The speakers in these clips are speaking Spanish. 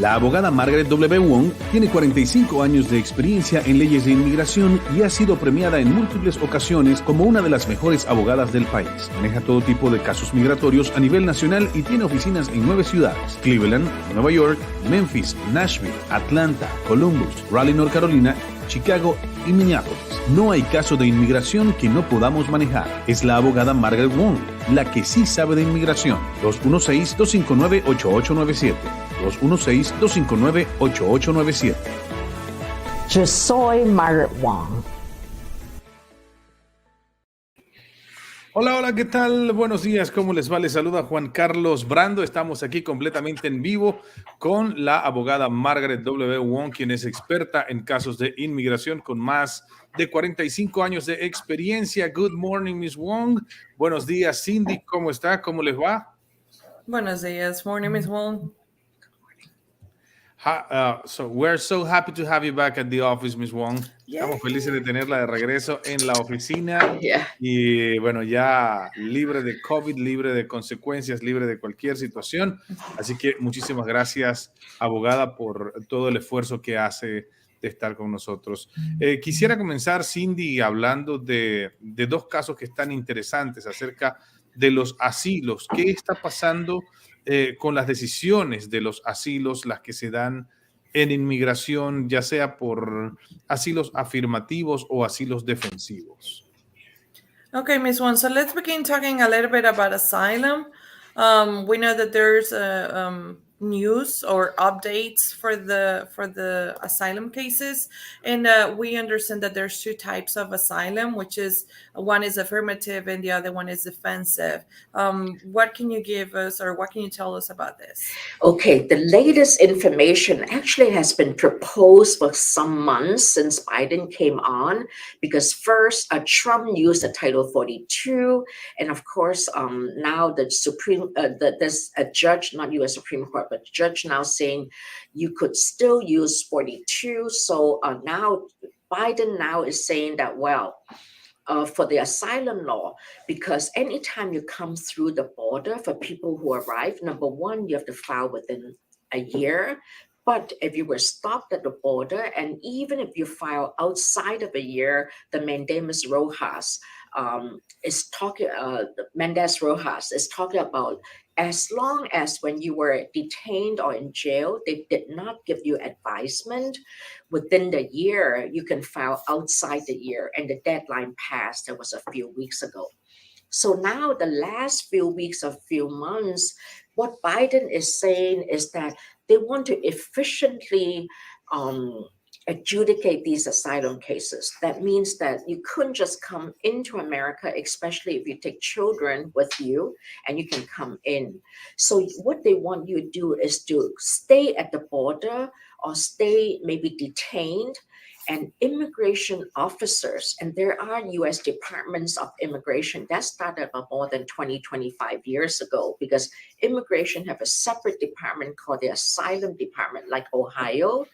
La abogada Margaret W. Wong tiene 45 años de experiencia en leyes de inmigración y ha sido premiada en múltiples ocasiones como una de las mejores abogadas del país. Maneja todo tipo de casos migratorios a nivel nacional y tiene oficinas en 9 ciudades: Cleveland, Nueva York, Memphis, Nashville, Atlanta, Columbus, Raleigh, North Carolina, Chicago y Minneapolis. No hay caso de inmigración que no podamos manejar. Es la abogada Margaret Wong, la que sí sabe de inmigración. 216-259-8897. 216-259-8897. Yo soy Margaret Wong. Hola, ¿qué tal? Buenos días, ¿cómo les va? Les saluda Juan Carlos Brando. Estamos aquí completamente en vivo con la abogada Margaret W. Wong, quien es experta en casos de inmigración con más de 45 años de experiencia. Good morning, Miss Wong. Buenos días, Cindy. ¿Cómo está? ¿Cómo les va? Buenos días. Morning, Miss Wong. So we're so happy to have you back at the office, Miss Wong. Estamos felices de tenerla de regreso en la oficina. Y bueno, ya libre de COVID, libre de consecuencias, libre de cualquier situación. Así que muchísimas gracias, abogada, por todo el esfuerzo que hace de estar con nosotros. Quisiera comenzar, Cindy, hablando de dos casos que están interesantes acerca de los asilos. ¿Qué está pasando con las decisiones de los asilos, las que se dan en inmigración, ya sea por asilos afirmativos o asilos defensivos? Okay, Miss Wong. So let's begin talking a little bit about asylum. We know that there's news or updates for the asylum cases, and we understand that there's two types of asylum, which is one is affirmative and the other one is defensive. What can you give us, or what can you tell us about this? Okay, the latest information actually has been proposed for some months since Biden came on, because first Trump used the Title 42, and of course now the there's a judge, not U.S. Supreme Court, but judge now saying you could still use 42. So now Biden now is saying that, well, for the asylum law, because anytime you come through the border for people who arrive, number one, you have to file within a year. But if you were stopped at the border, and even if you file outside of a year, the Mendes Rojas is talking. Mendes Rojas is talking about, as long as when you were detained or in jail, they did not give you advisement within the year, you can file outside the year, and the deadline passed. That was a few weeks ago. So now the last few weeks or few months, what Biden is saying is that they want to efficiently adjudicate these asylum cases. That means that you couldn't just come into America, especially if you take children with you, and you can come in. So what they want you to do is to stay at the border or stay maybe detained, and immigration officers, and there are U.S. departments of immigration that started about more than 25 years ago, because immigration have a separate department called the Asylum Department, like Ohio.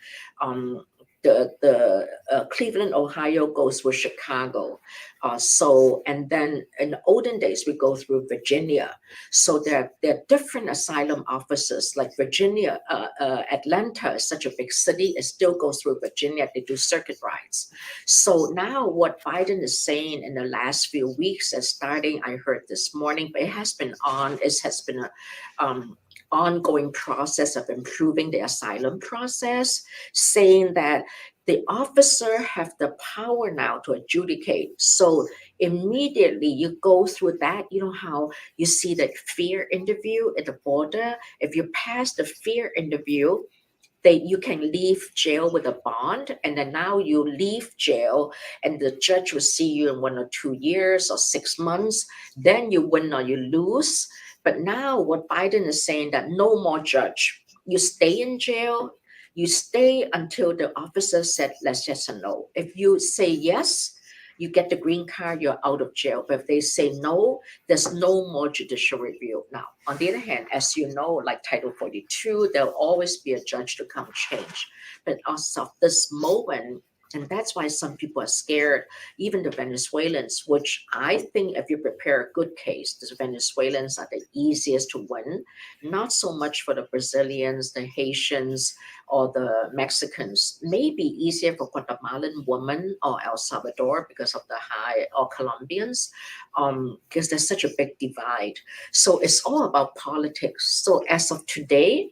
The Cleveland, Ohio goes with Chicago. And then in the olden days, we go through Virginia. So there are different asylum offices, like Virginia, Atlanta is such a big city, it still goes through Virginia, they do circuit rides. So now what Biden is saying in the last few weeks, and starting, I heard this morning, but it has been an ongoing process of improving the asylum process, saying that the officer have the power now to adjudicate. So immediately you go through that, you know how you see that fear interview at the border. If you pass the fear interview, you can leave jail with a bond, and then now you leave jail and the judge will see you in 1 or 2 years or 6 months, then you win or you lose. But now what Biden is saying, that no more judge. You stay in jail, you stay until the officer said, let's yes or no. If you say yes, you get the green card, you're out of jail. But if they say no, there's no more judicial review. Now, on the other hand, as you know, like Title 42, there'll always be a judge to come change. But as of this moment, And that's why some people are scared, even the Venezuelans, which I think if you prepare a good case, the Venezuelans are the easiest to win, not so much for the Brazilians, the Haitians, or the Mexicans. Maybe easier for Guatemalan women or El Salvador because of the high, or Colombians, because there's such a big divide. So it's all about politics. So as of today,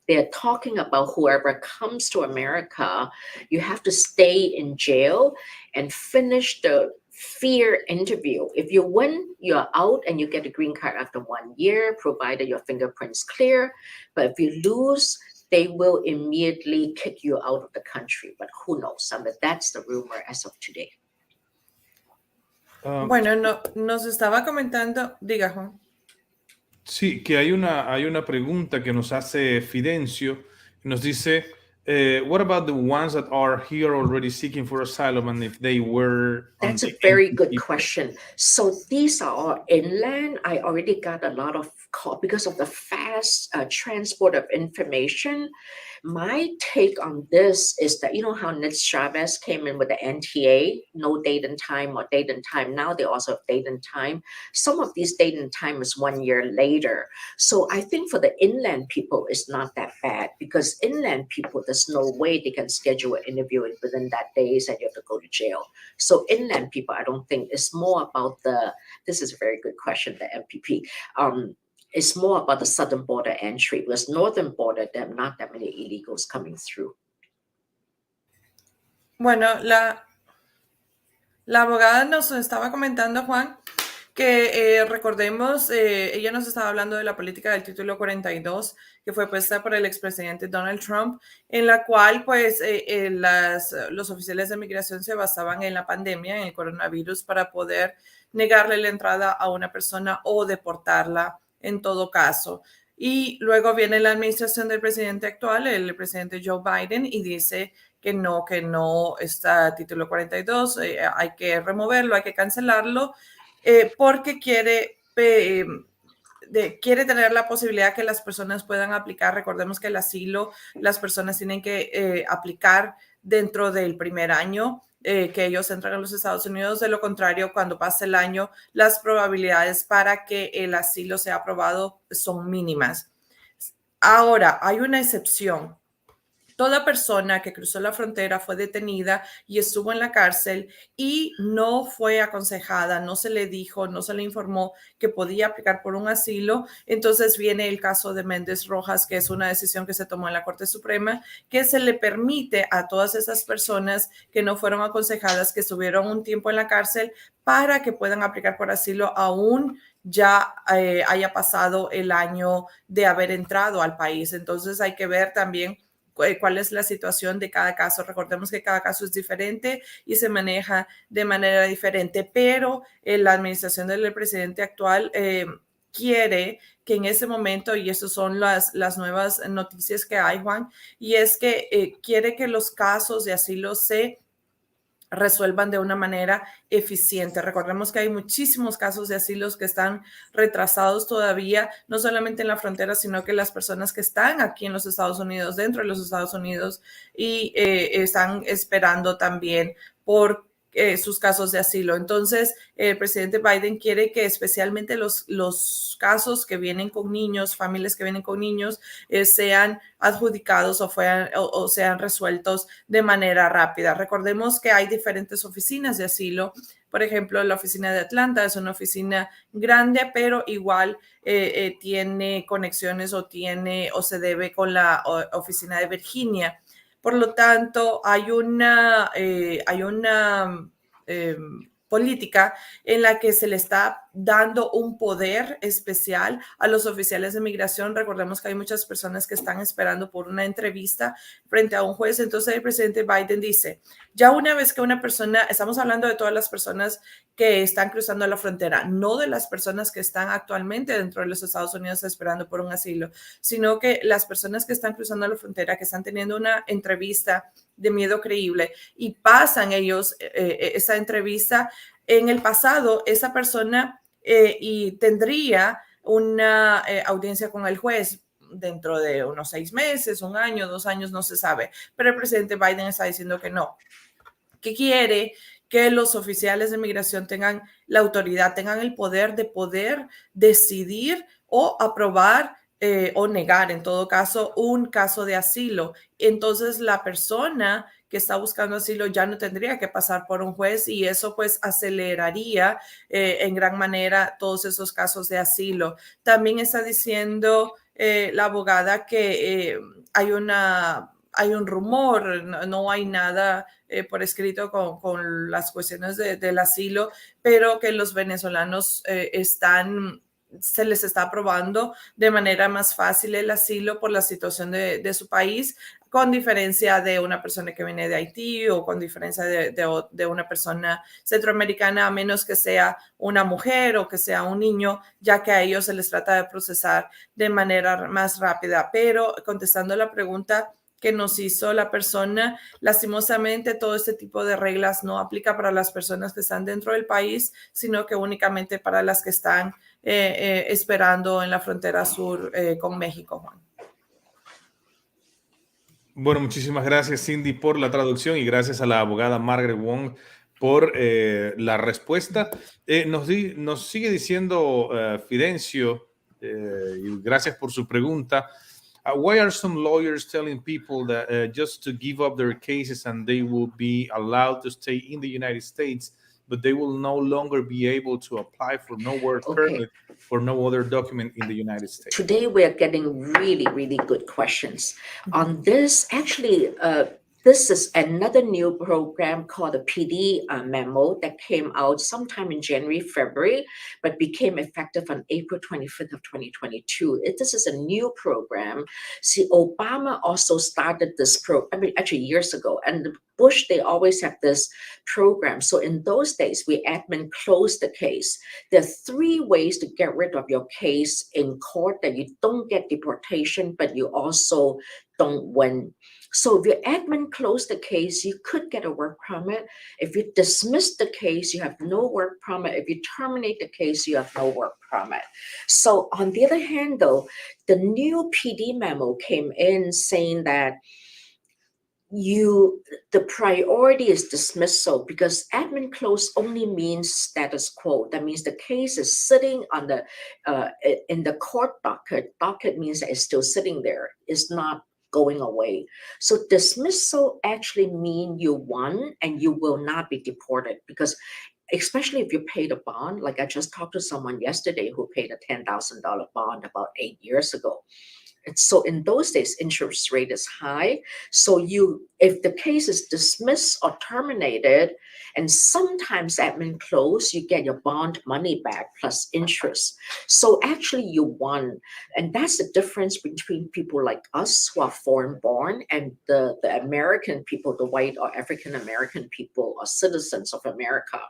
they're talking about whoever comes to America, you have to stay in jail and finish the fear interview. If you win, you're out and you get a green card after 1 year, provided your fingerprints clear. But if you lose, they will immediately kick you out of the country. But who knows? I mean, that's the rumor as of today. Bueno, nos estaba comentando, diga Juan. Sí, que hay una pregunta que nos hace Fidencio. Nos dice, what about the ones that are here already seeking for asylum and if they were... That's a very good question. So these are all inland. I already got a lot of call because of the fast transport of information. My take on this is that, you know how Nitz Chavez came in with the NTA, no date and time or date and time. Now they also have date and time. Some of these date and time is 1 year later. So I think for the inland people, it's not that bad because inland people, there's no way they can schedule an interview within that days and you have to go to jail. So inland people, I don't think it's more about this is a very good question, the MPP. It's more about the southern border entry because northern border, there are not that many illegals coming through. Bueno, la abogada nos estaba comentando, Juan, que recordemos, ella nos estaba hablando de la política del título 42 que fue puesta por el expresidente Donald Trump, en la cual pues los oficiales de migración se basaban en la pandemia, en el coronavirus, para poder negarle la entrada a una persona o deportarla en todo caso. Y luego viene la administración del presidente actual, el presidente Joe Biden, y dice que no está título 42, hay que removerlo, hay que cancelarlo, porque quiere tener la posibilidad que las personas puedan aplicar. Recordemos que el asilo, las personas tienen que aplicar dentro del primer año que ellos entran a los Estados Unidos. De lo contrario, cuando pase el año, las probabilidades para que el asilo sea aprobado son mínimas. Ahora, hay una excepción. Toda persona que cruzó la frontera fue detenida y estuvo en la cárcel y no fue aconsejada, no se le dijo, no se le informó que podía aplicar por un asilo. Entonces viene el caso de Méndez Rojas, que es una decisión que se tomó en la Corte Suprema, que se le permite a todas esas personas que no fueron aconsejadas, que estuvieron un tiempo en la cárcel, para que puedan aplicar por asilo aún ya haya pasado el año de haber entrado al país. Entonces hay que ver también cuál es la situación de cada caso. Recordemos que cada caso es diferente y se maneja de manera diferente, pero la administración del presidente actual quiere que en ese momento, y esas son las nuevas noticias que hay, Juan, y es que quiere que los casos de asilo se resuelvan de una manera eficiente. Recordemos que hay muchísimos casos de asilos que están retrasados todavía, no solamente en la frontera, sino que las personas que están aquí en los Estados Unidos, dentro de los Estados Unidos, y están esperando también por sus casos de asilo. Entonces, el presidente Biden quiere que especialmente los casos que vienen con niños, familias que vienen con niños, sean adjudicados o sean resueltos de manera rápida. Recordemos que hay diferentes oficinas de asilo. Por ejemplo, la oficina de Atlanta es una oficina grande, pero igual tiene conexiones o se debe con la oficina de Virginia. Por lo tanto, hay una política en la que se le está dando un poder especial a los oficiales de migración. Recordemos que hay muchas personas que están esperando por una entrevista frente a un juez. Entonces el presidente Biden dice, ya una vez que una persona, estamos hablando de todas las personas que están cruzando la frontera, no de las personas que están actualmente dentro de los Estados Unidos esperando por un asilo, sino que las personas que están cruzando la frontera, que están teniendo una entrevista de miedo creíble y pasan ellos esa entrevista. En el pasado, esa persona y tendría una audiencia con el juez dentro de unos 6 meses, 1 año, 2 años, no se sabe. Pero el presidente Biden está diciendo que no. que quiere que los oficiales de migración tengan la autoridad, tengan el poder de poder decidir o aprobar o negar, en todo caso, un caso de asilo. Entonces, la persona que está buscando asilo ya no tendría que pasar por un juez y eso pues aceleraría en gran manera todos esos casos de asilo. También está diciendo la abogada que hay un rumor, no hay nada por escrito con las cuestiones del asilo, pero que los venezolanos se les está aprobando de manera más fácil el asilo por la situación de su país, con diferencia de una persona que viene de Haití o con diferencia de una persona centroamericana, a menos que sea una mujer o que sea un niño, ya que a ellos se les trata de procesar de manera más rápida. Pero contestando la pregunta que nos hizo la persona, lastimosamente todo este tipo de reglas no aplica para las personas que están dentro del país, sino que únicamente para las que están esperando en la frontera sur con México, Juan. Bueno, muchísimas gracias, Cindy, por la traducción y gracias a la abogada Margaret Wong por la respuesta. Nos sigue diciendo Fidencio, y gracias por su pregunta. Why are some lawyers telling people that just to give up their cases and they will be allowed to stay in the United States, but they will no longer be able to apply for no work permit or no other document in the United States? Today we are getting really, really good questions on this. Actually, this is another new program called the PD memo that came out sometime in January, February, but became effective on April 25th of 2022. This is a new program. See, Obama also started this actually years ago, and Bush, they always have this program. So in those days, we admin closed the case. There are 3 ways to get rid of your case in court that you don't get deportation, but you also don't win. So if your admin closed the case, you could get a work permit. If you dismiss the case, you have no work permit. If you terminate the case, you have no work permit. So on the other hand, though, the new PD memo came in saying that the priority is dismissal, because admin close only means status quo. That means the case is sitting on in the court docket. Docket means that it's still sitting there. It's not going away. So dismissal actually means you won and you will not be deported, because especially if you paid a bond. Like I just talked to someone yesterday who paid a $10,000 bond about 8 years ago. So in those days, interest rate is high. So if the case is dismissed or terminated, and sometimes admin close, you get your bond money back plus interest. So actually you won. And that's the difference between people like us who are foreign born and the American people, the white or African American people or citizens of America,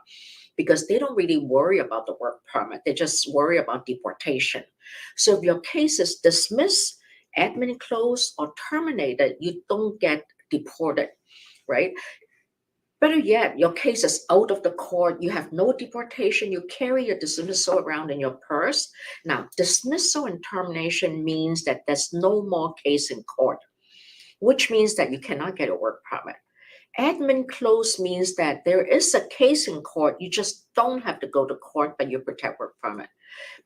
because they don't really worry about the work permit. They just worry about deportation. So if your case is dismissed, admin closed, or terminated, you don't get deported, right? Better yet, your case is out of the court. You have no deportation. You carry your dismissal around in your purse. Now, dismissal and termination means that there's no more case in court, which means that you cannot get a work permit. Admin close means that there is a case in court. You just don't have to go to court, but you protect work permit.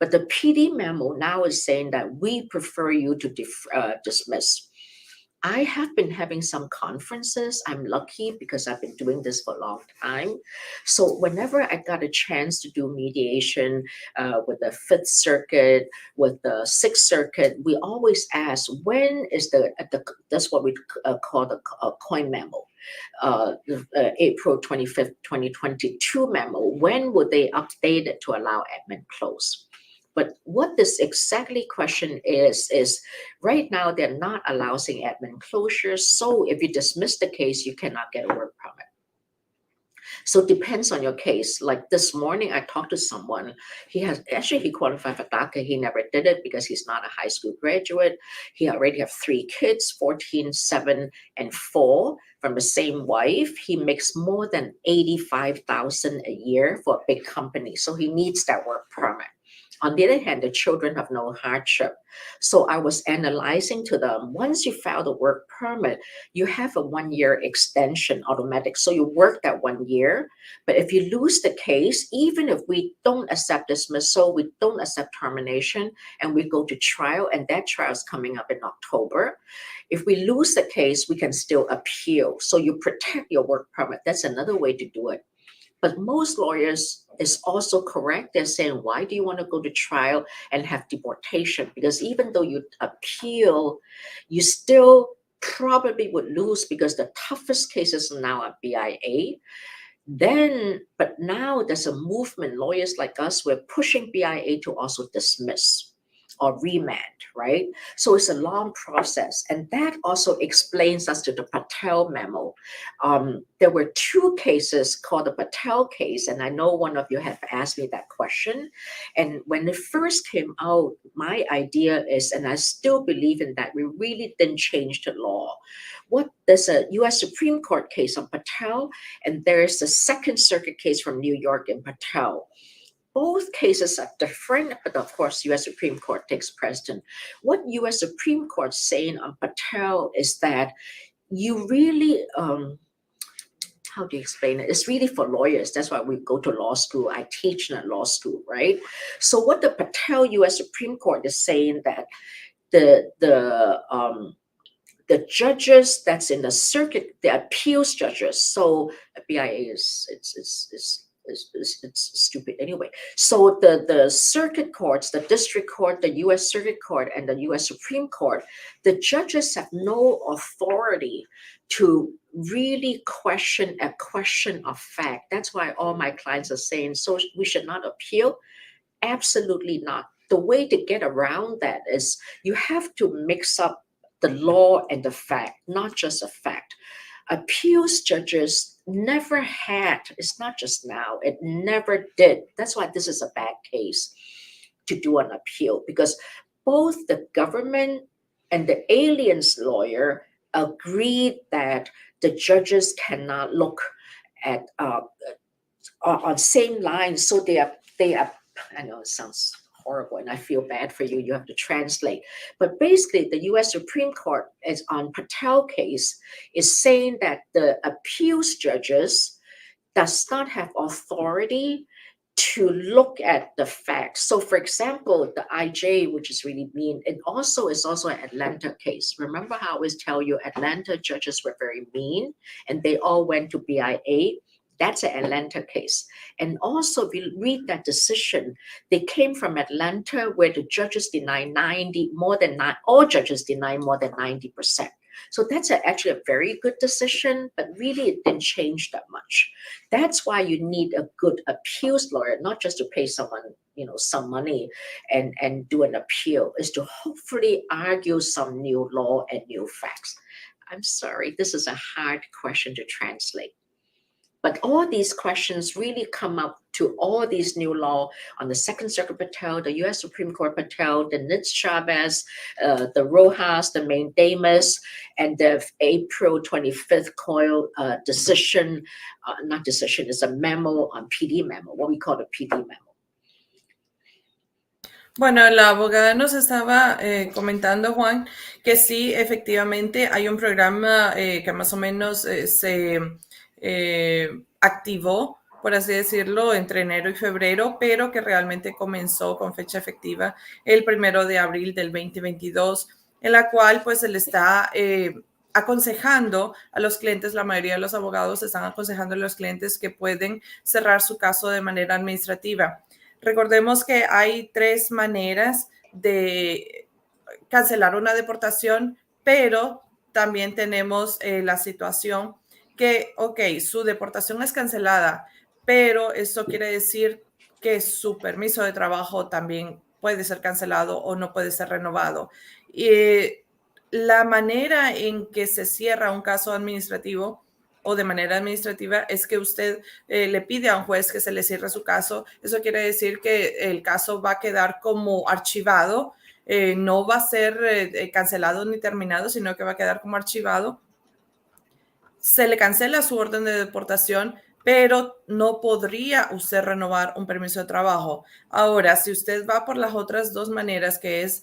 But the PD memo now is saying that we prefer you to dismiss. I have been having some conferences. I'm lucky because I've been doing this for a long time. So whenever I got a chance to do mediation with the Fifth Circuit, with the Sixth Circuit, we always ask, when is that's what we call the COIN memo, April 25th, 2022 memo, when would they update it to allow admin close? But what this exactly question is right now they're not allowing admin closures. So if you dismiss the case, you cannot get a work permit. So it depends on your case. Like this morning, I talked to someone. He qualified for DACA. He never did it because he's not a high school graduate. He already have 3 kids, 14, 7, and 4 from the same wife. He makes more than $85,000 a year for a big company. So he needs that work permit. On the other hand, the children have no hardship. So I was analyzing to them, once you file the work permit, you have a 1-year extension automatic. So you work that 1 year, but if you lose the case, even if we don't accept dismissal, we don't accept termination, and we go to trial, and that trial is coming up in October. If we lose the case, we can still appeal. So you protect your work permit. That's another way to do it. But most lawyers is also correct. They're saying, why do you want to go to trial and have deportation? Because even though you appeal, you still probably would lose because the toughest cases are now at BIA. But now there's a movement, lawyers like us, we're pushing BIA to also dismiss or remand, right? So it's a long process. And that also explains us to the Patel memo. There were 2 cases called the Patel case, and I know one of you have asked me that question. And when it first came out, my idea is, and I still believe in that, we really didn't change the law. There's a US Supreme Court case on Patel, and there's a Second Circuit case from New York in Patel. Both cases are different, but of course, US Supreme Court takes precedent. What US Supreme Court is saying on Patel is that you really, how do you explain it? It's really for lawyers. That's why we go to law school. I teach in a law school, right? So what the Patel US Supreme Court is saying that the judges that's in the circuit, the appeals judges, so BIA it's stupid anyway. So the circuit courts, the district court, the US Circuit Court, and the US Supreme Court, the judges have no authority to really question a question of fact. That's why all my clients are saying, so we should not appeal? Absolutely not. The way to get around that is you have to mix up the law and the fact, not just a fact. Appeals judges never had, it's not just now, it never did. That's why this is a bad case to do an appeal, because both the government and the aliens lawyer agreed that the judges cannot look at on same lines. So they are, I know it sounds horrible and I feel bad for you, you have to translate. But basically the US Supreme Court is on Patel case is saying that the appeals judges does not have authority to look at the facts. So for example, the IJ, which is really mean, it also is also an Atlanta case. Remember how I always tell you Atlanta judges were very mean and they all went to BIA? That's an Atlanta case. And also, if you read that decision, they came from Atlanta where the judges deny all judges deny more than 90%. So that's actually a very good decision, but really it didn't change that much. That's why you need a good appeals lawyer, not just to pay someone, some money and do an appeal, is to hopefully argue some new law and new facts. I'm sorry, this is a hard question to translate. But all these questions really come up to all these new law on the Second Circuit Patel, the U.S. Supreme Court Patel, the Nitz Chavez, the Rojas, the Mandamus, and the April 25th COIL decision, not decision, it's a memo on PD memo, what we call a PD memo. Bueno, la abogada nos estaba comentando, Juan, que sí, efectivamente hay un programa que más o menos se activó, por así decirlo, entre enero y febrero, pero que realmente comenzó con fecha efectiva el 1 de abril del 2022, en la cual pues se le está aconsejando a los clientes, la mayoría de los abogados están aconsejando a los clientes que pueden cerrar su caso de manera administrativa. Recordemos que hay 3 maneras de cancelar una deportación, pero también tenemos la situación que, su deportación es cancelada, pero eso quiere decir que su permiso de trabajo también puede ser cancelado o no puede ser renovado. Y la manera en que se cierra un caso administrativo o de manera administrativa es que usted le pide a un juez que se le cierre su caso. Eso quiere decir que el caso va a quedar como archivado, no va a ser cancelado ni terminado, sino que va a quedar como archivado. Se le cancela su orden de deportación, pero no podría usted renovar un permiso de trabajo. Ahora, si usted va por las otras dos maneras, que es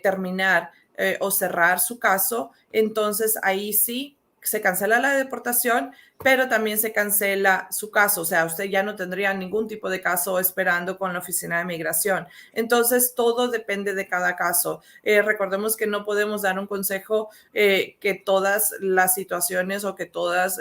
terminar o cerrar su caso, entonces ahí sí se cancela la deportación, pero también se cancela su caso. O sea, usted ya no tendría ningún tipo de caso esperando con la oficina de migración. Entonces, todo depende de cada caso. Recordemos que no podemos dar un consejo que todas las situaciones o que todas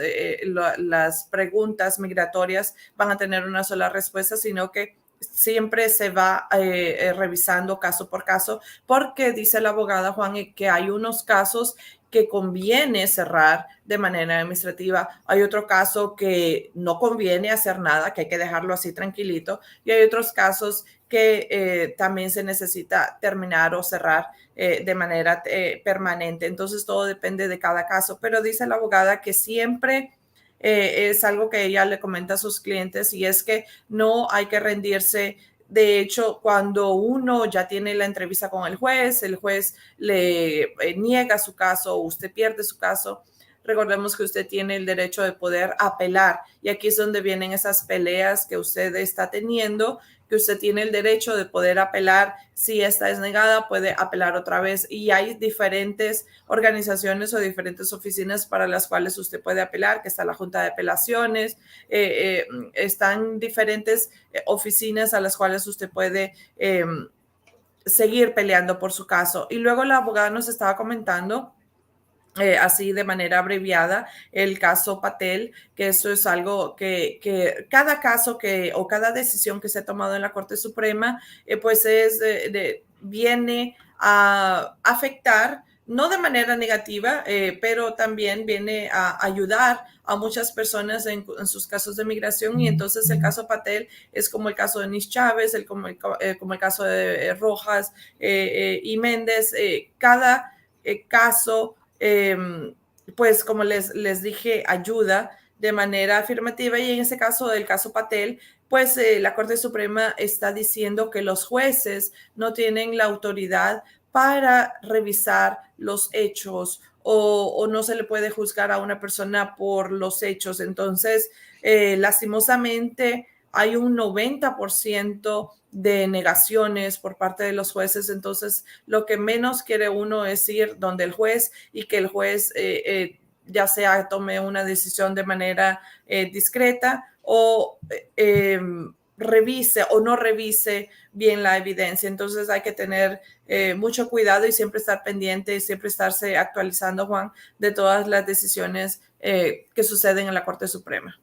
las preguntas migratorias van a tener una sola respuesta, sino que siempre se va revisando caso por caso, porque dice la abogada Juan que hay unos casos que conviene cerrar de manera administrativa, hay otro caso que no conviene hacer nada, que hay que dejarlo así tranquilito, y hay otros casos que también se necesita terminar o cerrar de manera permanente. Entonces todo depende de cada caso, pero dice la abogada que siempre es algo que ella le comenta a sus clientes, y es que no hay que rendirse. De hecho, cuando uno ya tiene la entrevista con el juez le niega su caso o usted pierde su caso, recordemos que usted tiene el derecho de poder apelar. Y aquí es donde vienen esas peleas que usted está teniendo, que usted tiene el derecho de poder apelar. Si esta es negada, puede apelar otra vez. Y hay diferentes organizaciones o diferentes oficinas para las cuales usted puede apelar, que está la Junta de Apelaciones, están diferentes oficinas a las cuales usted puede seguir peleando por su caso. Y luego la abogada nos estaba comentando así de manera abreviada, el caso Patel, que eso es algo que cada caso o cada decisión que se ha tomado en la Corte Suprema, pues viene a afectar, no de manera negativa, pero también viene a ayudar a muchas personas en sus casos de migración. Y entonces el caso Patel es como el caso de Nis Chávez, como el caso de Rojas y Méndez. Cada caso, pues como les dije, ayuda de manera afirmativa, y en ese caso del caso Patel, pues la Corte Suprema está diciendo que los jueces no tienen la autoridad para revisar los hechos o no se le puede juzgar a una persona por los hechos. Entonces, lastimosamente, hay un 90% de negaciones por parte de los jueces. Entonces, lo que menos quiere uno es ir donde el juez y que el juez ya sea tome una decisión de manera discreta o revise o no revise bien la evidencia. Entonces hay que tener mucho cuidado y siempre estar pendiente y siempre estarse actualizando, Juan, de todas las decisiones que suceden en la Corte Suprema.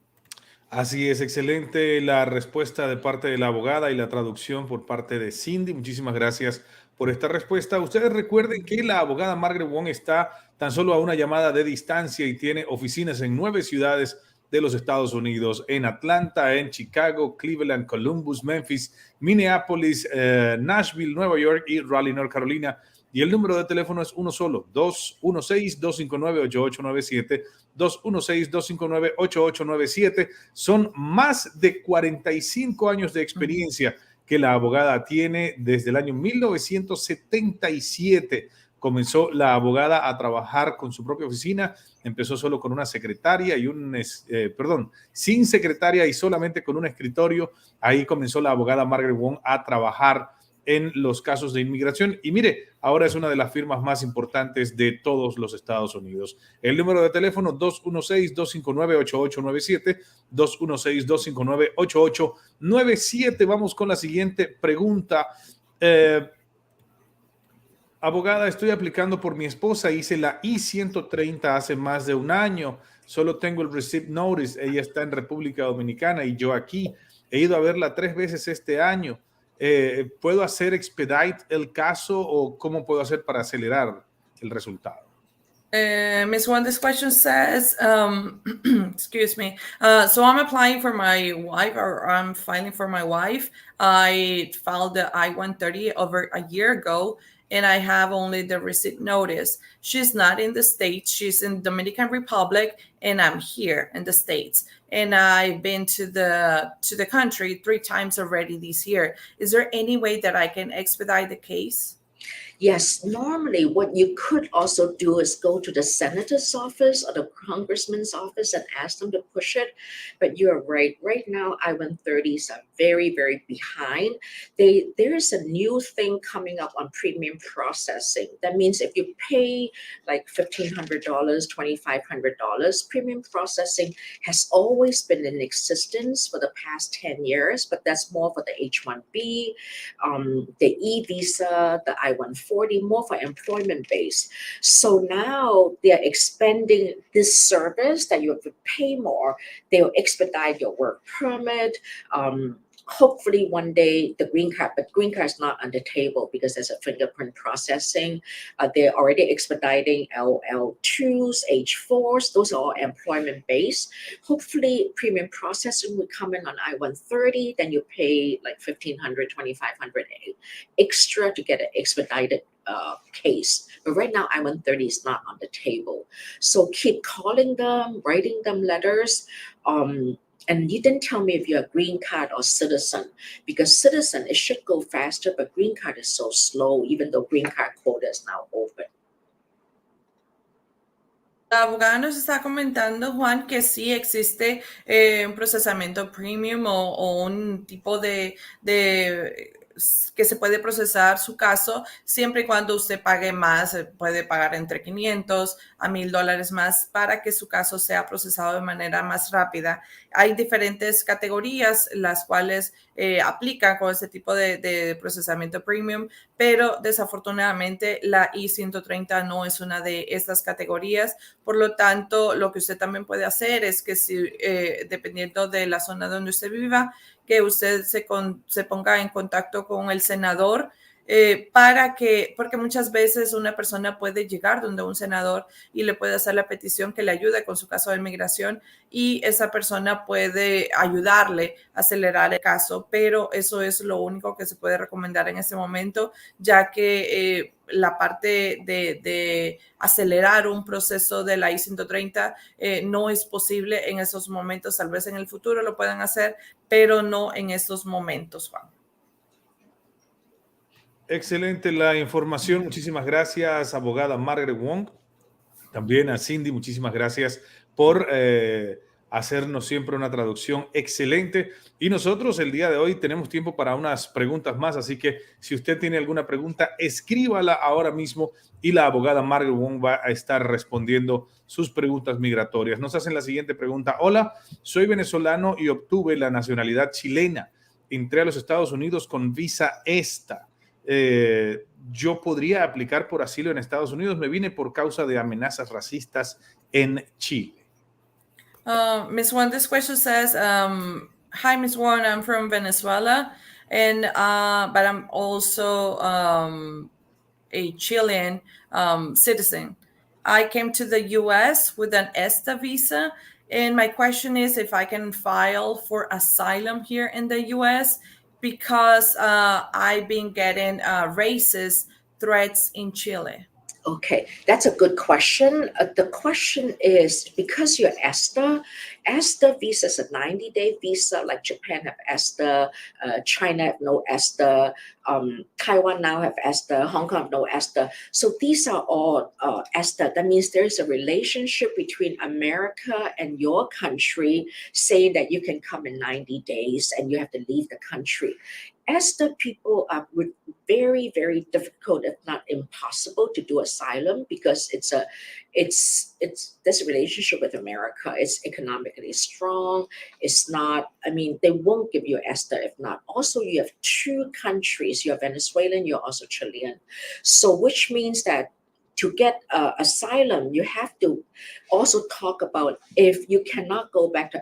Así es, excelente la respuesta de parte de la abogada y la traducción por parte de Cindy. Muchísimas gracias por esta respuesta. Ustedes recuerden que la abogada Margaret Wong está tan solo a una llamada de distancia y tiene oficinas en 9 ciudades de los Estados Unidos: en Atlanta, en Chicago, Cleveland, Columbus, Memphis, Minneapolis, Nashville, Nueva York y Raleigh, North Carolina. Y el número de teléfono es uno solo, 216-259-8897, 216-259-8897. Son más de 45 años de experiencia que la abogada tiene desde el año 1977. Comenzó la abogada a trabajar con su propia oficina. Empezó solo con una secretaria y sin secretaria y solamente con un escritorio. Ahí comenzó la abogada Margaret Wong a trabajar en los casos de inmigración. Y mire, ahora es una de las firmas más importantes de todos los Estados Unidos. El número de teléfono 216-259-8897, 216-259-8897. Vamos con la siguiente pregunta. Abogada, estoy aplicando por mi esposa. Hice la I-130 hace más de un año. Solo tengo el receipt notice. Ella está en República Dominicana y yo aquí. He ido a verla 3 veces este año. ¿Puedo hacer expedite el caso o cómo puedo hacer para acelerar el resultado? Ms. Wong, this question says, excuse me. So I'm applying for my wife, or I'm filing for my wife. I filed the I-130 over a year ago, and I have only the receipt notice. She's not in the States. She's in Dominican Republic, and I'm here in the States. And I've been to the country 3 times already this year. Is there any way that I can expedite the case? Yes, normally what you could also do is go to the senator's office or the congressman's office and ask them to push it. But you're right. Right now, I-130s are very, very behind. There is a new thing coming up on premium processing. That means if you pay like $1,500, $2,500, premium processing has always been in existence for the past 10 years, but that's more for the H-1B, the e-visa, the I-140, more for employment base. So now they're expanding this service that you have to pay more. They'll expedite your work permit. Hopefully one day the green card, but green card is not on the table because there's a fingerprint processing. They're already expediting LL2s, H4s. Those are all employment based. Hopefully premium processing will come in on I-130. Then you pay like $1,500, $2,500 extra to get an expedited case. But right now I-130 is not on the table. So keep calling them, writing them letters. And you didn't tell me if you're a green card or citizen, because citizen, it should go faster, but green card is so slow, even though green card quota is now open. La abogada nos está comentando, Juan, que sí existe un procesamiento premium o un tipo de que se puede procesar su caso siempre y cuando usted pague más, puede pagar entre $500 a $1,000 más para que su caso sea procesado de manera más rápida. Hay diferentes categorías las cuales aplican con este tipo de procesamiento premium, pero desafortunadamente la I-130 no es una de estas categorías. Por lo tanto, lo que usted también puede hacer es que si, dependiendo de la zona donde usted viva, que usted se ponga en contacto con el senador porque muchas veces una persona puede llegar donde un senador y le puede hacer la petición que le ayude con su caso de inmigración y esa persona puede ayudarle a acelerar el caso, pero eso es lo único que se puede recomendar en este momento, ya que la parte de acelerar un proceso de la I-130 no es posible en esos momentos. Tal vez en el futuro lo puedan hacer, pero no en estos momentos, Juan. Excelente la información. Muchísimas gracias, abogada Margaret Wong. También a Cindy, muchísimas gracias por hacernos siempre una traducción excelente. Y nosotros el día de hoy tenemos tiempo para unas preguntas más, así que si usted tiene alguna pregunta, escríbala ahora mismo y la abogada Margaret Wong va a estar respondiendo sus preguntas migratorias. Nos hacen la siguiente pregunta. Hola, soy venezolano y obtuve la nacionalidad chilena. Entré a los Estados Unidos con visa ESTA. Yo podría aplicar por asilo en Estados Unidos. Me vine por causa de amenazas racistas en Chile. Ms. Juan, this question says, hi, Ms. Juan, I'm from Venezuela, and but I'm also a Chilean citizen. I came to the U.S. with an ESTA visa, and my question is if I can file for asylum here in the U.S. because I've been getting racist threats in Chile. Okay, that's a good question. The question is, because you're ESTA visa is a 90-day visa, like Japan have ESTA, China have no ESTA, Taiwan now have ESTA, Hong Kong have no ESTA. So these are all ESTA. That means there's a relationship between America and your country saying that you can come in 90 days and you have to leave the country. ESTA people are very, very difficult, if not impossible, to do asylum because there's a relationship with America. It's economically strong. It's not, I mean, they won't give you ESTA if not. Also, you have two countries. You're Venezuelan, you're also Chilean. So which means that to get asylum, you have to also talk about if you cannot go back to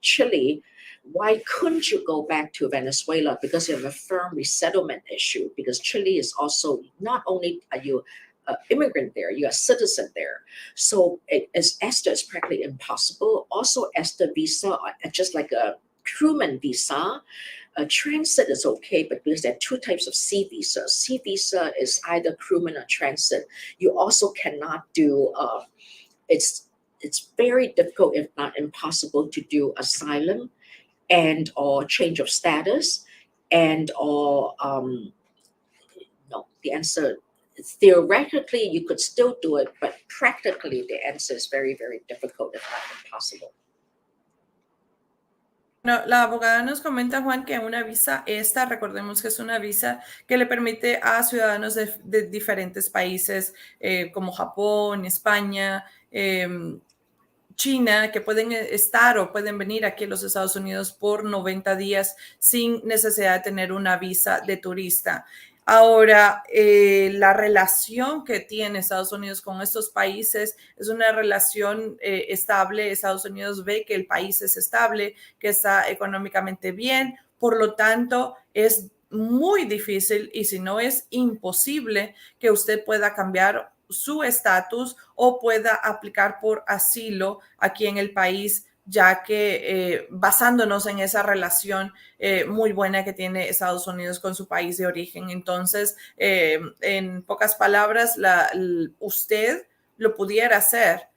Chile, why couldn't you go back to Venezuela? Because you have a firm resettlement issue, because Chile is also, not only are you an immigrant there, you're a citizen there. So as ESTA is practically impossible. Also ESTA visa, just like a crewman visa, a transit is okay, but because there are two types of C visa. C visa is either crewman or transit. You also cannot do, it's very difficult, if not impossible, to do asylum and or change of status and or no. The answer, theoretically, you could still do it, but practically, the answer is very, very difficult, if not impossible. No, la abogada nos comenta, Juan, que una visa esta, recordemos que es una visa que le permite a ciudadanos de diferentes países como Japón, España, China, que pueden estar o pueden venir aquí a los Estados Unidos por 90 días sin necesidad de tener una visa de turista. Ahora, la relación que tiene Estados Unidos con estos países es una relación estable. Estados Unidos ve que el país es estable, que está económicamente bien. Por lo tanto, es muy difícil y si no es imposible que usted pueda cambiar su estatus o pueda aplicar por asilo aquí en el país, ya que basándonos en esa relación muy buena que tiene Estados Unidos con su país de origen. Entonces, en pocas palabras, usted lo pudiera hacer,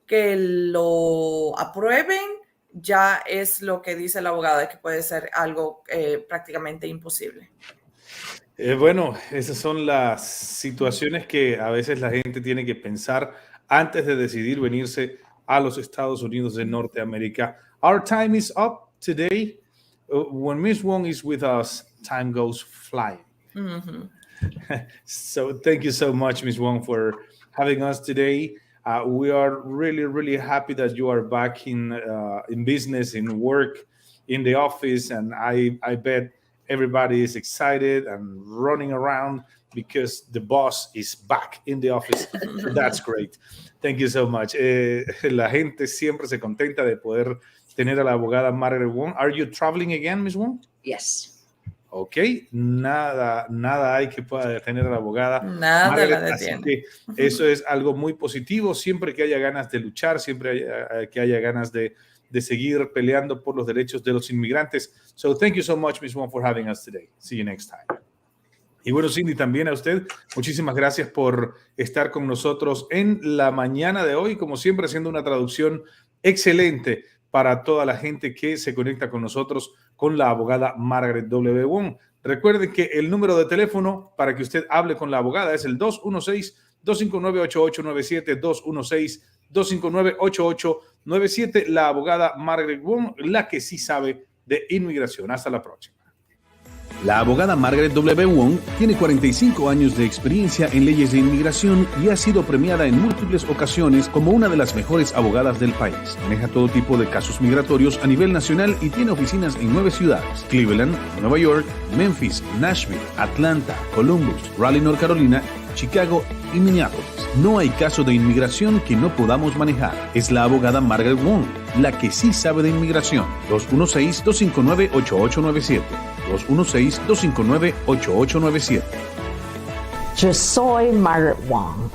que lo aprueben, ya es lo que dice la abogada, que puede ser algo prácticamente imposible. Bueno, esas son las situaciones que a veces la gente tiene que pensar antes de decidir venirse a los Estados Unidos de Norteamérica. Our time is up today. When Miss Wong is with us, time goes flying. Mm-hmm. So thank you so much, Miss Wong, for having us today. We are really, really happy that you are back in business, in work, in the office, and I bet everybody is excited and running around because the boss is back in the office. That's great. Thank you so much. La gente siempre se contenta de poder tener a la abogada Margaret Wong. Are you traveling again, Ms. Wong? Yes. Ok, nada hay que pueda detener a la abogada. Nada Margaret, la detiene. Así que eso es algo muy positivo. Siempre que haya ganas de luchar, siempre que haya ganas de seguir peleando por los derechos de los inmigrantes. So thank you so much, Ms. Wong, for having us today. See you next time. Y bueno, Cindy, también a usted, muchísimas gracias por estar con nosotros en la mañana de hoy, como siempre, haciendo una traducción excelente para toda la gente que se conecta con nosotros con la abogada Margaret W. Wong. Recuerden que el número de teléfono para que usted hable con la abogada es el 216-259-8897, 216-259-8897, la abogada Margaret Wong, la que sí sabe de inmigración. Hasta la próxima. La abogada Margaret W. Wong tiene 45 años de experiencia en leyes de inmigración y ha sido premiada en múltiples ocasiones como una de las mejores abogadas del país. Maneja todo tipo de casos migratorios a nivel nacional y tiene oficinas en 9 ciudades: Cleveland, Nueva York, Memphis, Nashville, Atlanta, Columbus, Raleigh, North Carolina, Chicago y Minneapolis. No hay caso de inmigración que no podamos manejar. Es la abogada Margaret Wong, la que sí sabe de inmigración. 216-259-8897. 216-259-8897. Yo soy Margaret Wong.